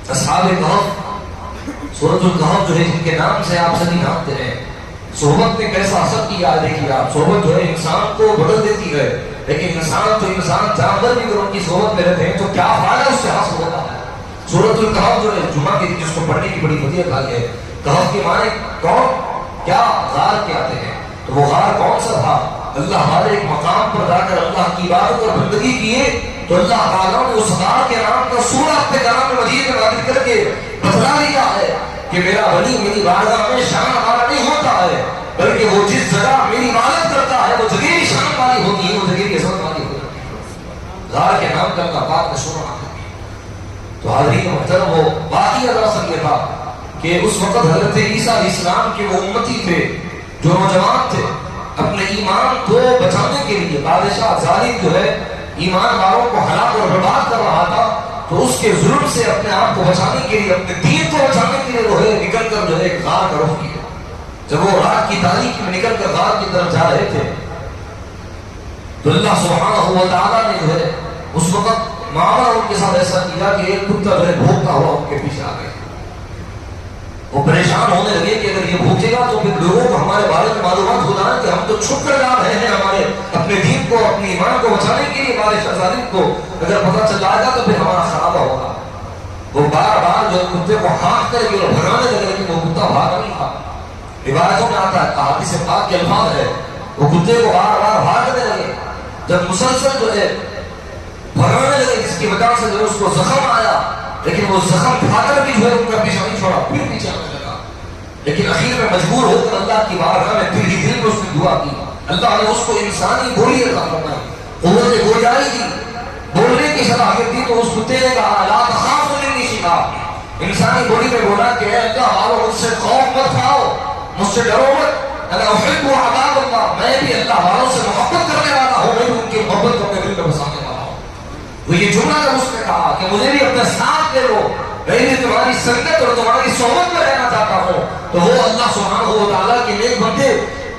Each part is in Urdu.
اصحاب کہف، سورۃ الکہف جو ہے جن کے نام سے آپ سبھی جانتے ہیں، صحبت نے کیسا اثر کیا دیکھیے آپ. صحبت جو ہے انسان کو بدل دیتی ہے، لیکن انسان جانور بھی اگر ان کی صحبت میں رہتے ہیں تو کیا فائدہ اس سے حاصل ہوتا ہے. سورۃ الکہف جو ہے جمعہ کے دن جس کو پڑھنے کی بڑی فضیلت آئی ہے. کہف کے معنی کون کیا غار کے آتے ہیں. تو وہ غار کون سا تھا؟ اللہ ہمارے ایک مقام پر جا کر اللہ کی عبادت اور بندگی کیے تو اللہ تعالیٰ نے اس غار کے نام کا سورہ اپنے کلام مجید میں نازل کر کے بتلا دیا ہے کہ میرا ولی میری بارگاہ میں شان والا نہیں ہوتا ہے، بلکہ وہ جس جگہ میری عبادت کرتا ہے وہ جگہ شان والی ہوتی ہے، وہ جگہ عظمت والی ہوتی ہے. غار کے نام کا اللہ پاک نے سورہ نازل کیا. تو حاضرین محترم وہ واقعہ دراصل یہ تھا کہ اس وقت حضرت عیسیٰ علیہ السلام کے وہ امتی تھے جو نوجوان تھے، اپنے ایمان کو بچانے کے لیے بادشاہ ظالم جو ہے ایمان والوں کو ہلاک اور برباد کر رہا تھا، تو اس کے ظلم سے اپنے آپ کو بچانے کے لیے، اپنے دین کو بچانے کے لیے وہ ہے نکل کر جو ہے ایک غار کا رخ کیا. جب وہ رات کی تاریکی میں نکل کر غار کی طرف جا رہے تھے تو اللہ سبحانہ و تعالیٰ نے جو ہے اس وقت معاملہ ان کے ساتھ ایسا کیا کہ ایک کتا جو ہے بھوکتا ہوا ان کے پیچھے آ گیا. وہ پریشان ہونے لگے کہ اگر یہ بھوکے گا تو پھر لوگوں کو ہمارے بارے میں معلومات ہو جائے کہ ہم تو چھپ کر جا رہے ہیں ہمارے اپنے دین کو، اپنے ایمان کو بچانے کے لیے. بادشاہ ظالم کو اگر پتہ چل جائے گا تو پھر ہمارا خرابہ ہوگا. وہ بار بار جو کتے کو ہانک کر کے بھگانے لگے، لیکن وہ کتا بھاگا نہیں تھا. روایتوں میں آتا ہے، احادیث پاک کے الفاظ ہے، وہ کتے کو بار بار بھاگنے لگے. جب مسلسل جو ہے بھگانے لگے جس کی وجہ سے جو اس کو زخم آیا، لیکن وہ زخم کھا کر بھی جو ہے ان کا پیچھا نہیں چھوڑا، پھر پیچھے آنے لگا. لیکن اخیر میں مجبور ہو کر اللہ کی بارگاہ میں دل ہی دل میں اس نے دعا کی. اللہ نے اس کو انسانی بولی عطا فرمائی، قوت گویائی دی، بولنے کی صلاحیت دی. تو اس کتے نے کہا لا تخاف منی شیئا، انسانی بولی میں بولا کہ اے اللہ والو مجھ سے خوف مت کھاؤ، مجھ سے ڈرو مت، انا احب عذاب اللہ، میں بھی اللہ والوں سے محبت کرنے والا ہوں، میں بھی ان کی محبت کو اپنے دل میں بسانے والا ہوں. وہ یہ جملہ جب اس نے کہا کہ مجھے بھی اپنے ساتھ لے لو، میں بھی تمہاری سنگت اور تمہاری صحبت میں رہنا چاہتا ہوں، تو وہ اللہ سبحانہ و تعالیٰ کے نیک بندے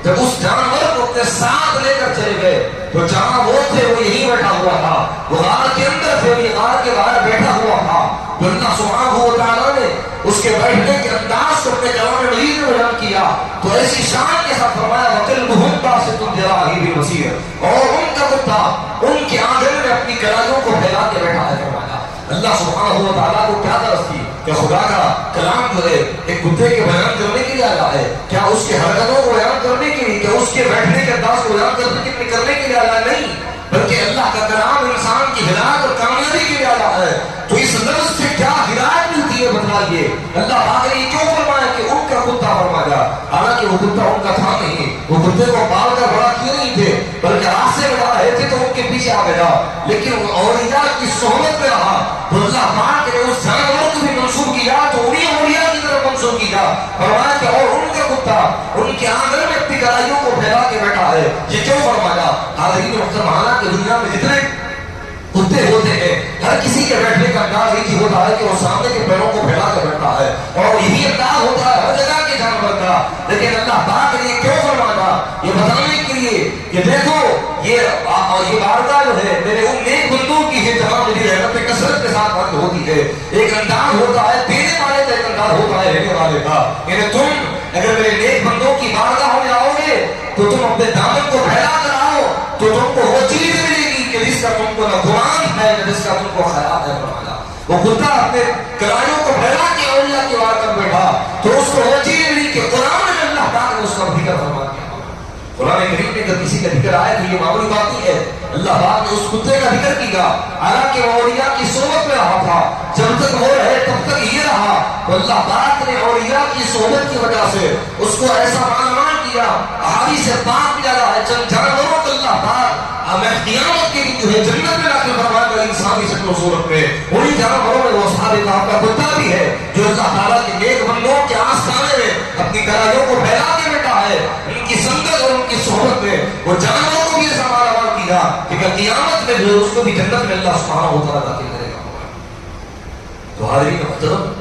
جب اس جانور کو اپنے ساتھ لے کر چلے گئے تو جہاں وہ تھے وہ یہیں بیٹھا ہوا تھا، وہ غار کے اندر تھے، وہ غار کے باہر بیٹھا ہوا تھا. تو اللہ سبحانہ و تعالیٰ نے اس کے بیٹھنے کے انداز کو اپنے کلام مجید میں بیان کیا تو ایسی شان کے ساتھ فرمایا وَقِلْبُهُمْ بَاسِطٌ ذِرَاعَيْهِ بِالْوَسِيرِ، اور ان کا کتا ان کے آنگن میں اپنی کلالیوں کو پھیلا کے بیٹھا ہے. فرمایا اللہ سبحانہ و تعالیٰ کو کیا درس تھی کہ خدا کا کلام جو ہے ایک کتے کے بیان کرنے کے لیے آیا ہے، کیا اس کے حرکتوں کو بیان کرنے کے لیے، کیا اس کے بیٹھنے کے انداز کو بیان کرنے کے لیے آیا نہیں، بلکہ اللہ کا کلام انسان کی ہدایت اور کامیابی کے لیے آیا ہے. تو اس لفظ سے کیا ہدایت ملتی ہے بتائیے. اللہ پاک نے کیوں فرمایا کہ ان کا کتا فرمایا، حالانکہ وہ کتا ان کا تھا نہیں، وہ کتے کو پال کر بڑا کیے نہیں تھے بلکہ راستے میں جا رہے تھے تو ان کے پیچھے آ گیا، لیکن اولیاء کی صحبت میں رہا تو اللہ پاک نے اس جانور کو بھی منسوخ کیا تو انہیں اولیاء کی طرف منسوخ کیا. فرمایا کہ اور ان کا کتا ان کے آنگن میں اپنی کلائیوں کو پھیلا کے بیٹھا ہے. یہ کیوں فرمایا؟ حاضرین محترم، حالانکہ دنیا میں جتنے کتے ہوتے ہیں ہر کسی کے بیٹھنے کا انداز ایک ہی ہوتا ہے کہ وہ سامنے کے پیروں کو پھیلا کے بیٹھا ہے، اور یہی انداز ہوتا ہے ہر جگہ کے جانور کا. لیکن اللہ پاک نے کیوں فرمایا؟ یہ بتانے کے لیے کہ دیکھو یہ بارگاہ جو ہے میرے ان نیک بندوں کی ہے جہاں میری رحمت کثرت کے ساتھ بند ہوتی ہے. ایک انداز ہوتا ہے دینے والے کا، ایک انداز ہوتا ہے رہنے والے کا. یعنی تم اگر میرے نیک بندوں کی بارگاہ میں آؤ گے تو تم اپنے دامن کو پھیلا کر آؤ تو تم کو وہ چیز ملے گی کہ جس کا تم کو نہ قرآن ہے نہ جس کا تم کو خیال ہے. فرمایا وہ کتا اپنے کلائیوں کو پھیلا کے اولیاء کی بارگاہ میں بیٹھا تو اس کو وہ چیز ملی کہ قرآن میں اللہ پاک نے اس کا ذکر فرما دیا. قرآن کریم میں جب کسی کا ذکر آئے تو یہ معمولی بات نہیں ہے. اللہ پاک نے اس کتے کا ذکر کیا، حالانکہ وہ اولیاء کی صحبت میں رہا تھا، جب تک وہ رہے تب تک یہ رہا. تو اللہ پاک نے اولیاء کی صحبت کی وجہ سے اس کو ایسا معنی کیا. احادیث پاک میں آیا ہے چند جانوروں کو اللہ پاک قیامت کے جو ہے جنت میں داخل فرمائے گا انسانی شکل و صورت میں. انہی جانوروں میں وہ اصحاب کہف کا کتا بھی ہے جو اللہ تعالیٰ کے نیک بندوں کے آستانے میں اپنی کلائیوں کو پھیلا کے بیٹھا ہے. ان کی سنگت اور ان کی صحبت میں وہ جانوروں کو بھی ایسا مالا کیا کہ قیامت میں جو اس کو بھی جنت میں اللہ سبحانہ و تعالیٰ داخل کرے گا. تو حاضرین محترم،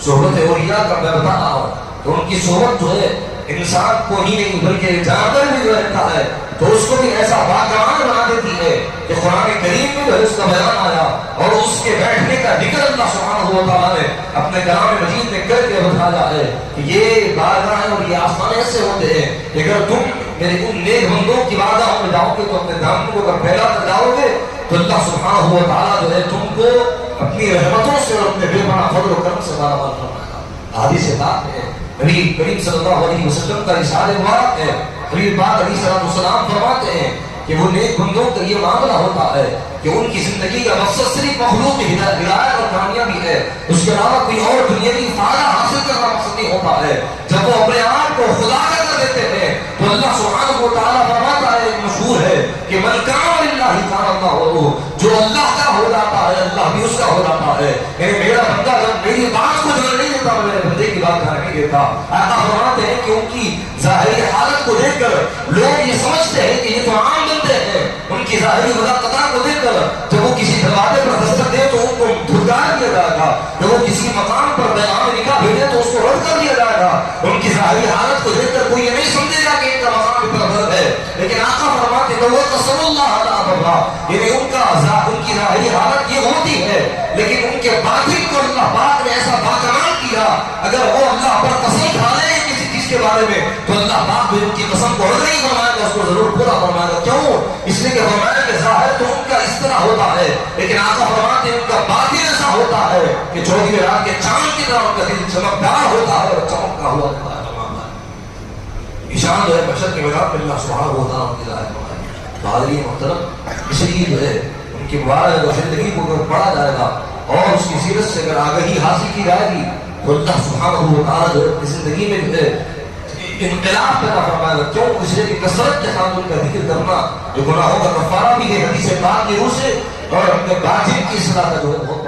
صحبت اولیاء کا میں بتا رہا ہوں تو ان کی صحبت جو ہے انسان کو ہی نہیں بلکہ جانور بھی جو رہتا ہے تو اس کو بھی ایسا باغبان بنا دیتی ہے کہ قرآن کریم میں جو ہے اس کا بیان آیا اور اس کے بیٹھنے کا ذکر اللہ سبحانہ و تعالیٰ نے اپنے کلام مجید میں کر کے بتایا ہے کہ یہ بارگاہیں اور یہ آسمان ایسے ہوتے ہیں کہ اگر تم میرے ان نیک بندوں کی بارگاہوں میں جاؤ گے تو اپنے دامن کو اگر پھیلا کر جاؤ گے تو اللہ سبحانہ و تعالیٰ جو ہے تم کو اپنی رحمتوں سے اور اپنے بے پناہ فضل و کرم سے مالامال فرمائے گا۔ حدیث پاک ہے، نبی کریم صلی اللہ علیہ وسلم کا ارشاد مبارک ہے، حبیب پاک علیہ السلام فرماتے ہیں کہ وہ نیک بندوں کا یہ معاملہ ہوتا ہے کہ ان کی زندگی کا مقصد صرف مخلوق کی ہدایت اور کامیابی ہے، اس کے علاوہ کوئی اور دنیاوی فائدہ حاصل کرنا مقصد نہیں ہوتا ہے۔ جب وہ اپنے آپ کو خدا کا کر دیتے ہیں تو اللہ سبحانہ و تعالیٰ فرماتا ہے، ایک مشہور ہے کہ من کان للہ کان اللہ له، جو اللہ کا ہو جاتا ہے اللہ بھی اس کا ہو جاتا ہے۔ یعنی میرا بندہ جب میری بات کو جو نہیں دیتا میں میرے بندے کی بات کرنے نہیں دیتا۔ آقا فرماتے ہیں کہ ان کی ظاہری حالت کو دیکھ کر لوگ یہ سمجھتے ہیں کہ یہ تو عام بندے ہیں، ان کی ظاہری ملاقات کو دیکھ کر جب وہ کسی دروازے پر دستک دے تو ان کو دھتکار دیا جائے گا، جب وہ کسی مقام پر پیغام نکاح بھیجے تو اس کو رد کر دیا جائے گا۔ ان کی ظاہری حالت کو دیکھ کر کوئی یہ نہیں سمجھے گا کہ ان کا مقام اتنا بلند ہے، لیکن آقا فرماتے ہیں وہ قسم اللہ تعالی، یعنی ان کی ظاہری حالت یہ ہوتی ہے لیکن ان کے باطن کو اللہ پاک نے ایسا باکمال کیا، اگر وہ اللہ پر قسم کھا لے کسی چیز کے بارے میں تو اللہ پاک بھی ان کی قسم کو رد نہیں فرمائے گا، اس کو ضرور پورا فرمائے گا۔ کیوں؟ اس لیے کہ فرمایا کہ ظاہر تو ان کا اس طرح ہوتا ہے لیکن آقا فرماتے ہیں ان کا باطن ایسا ہوتا ہے کہ چوتھی رات کے چاند کی طرح ان کا دل چمکدار ہوتا ہے اور چمکتا ہوا ہوتا ہے۔ اشان جو ہے بشر کے مقام میں اللہ سبحانہ و تعالیٰ کی ظاہر فرمائے۔ بھائی محترم، اس لیے جو ہے ان کی مبارک زندگی کو اگر پڑھا جائے گا اور اس کی سیرت سے اگر آگہی حاصل کی جائے گی تو اللہ سبحانہ و تعالیٰ جو ہے زندگی میں جو ہے انقلاب پیدا فرمائے گا۔ کیوں؟ اس لیے کہ کثرت کے ساتھ ان کا ذکر کرنا جو گناہوں کا کفارہ بھی ہے حدیث پاک کی روح سے، اور اپنے باطن کی اصلاح کا جو ہے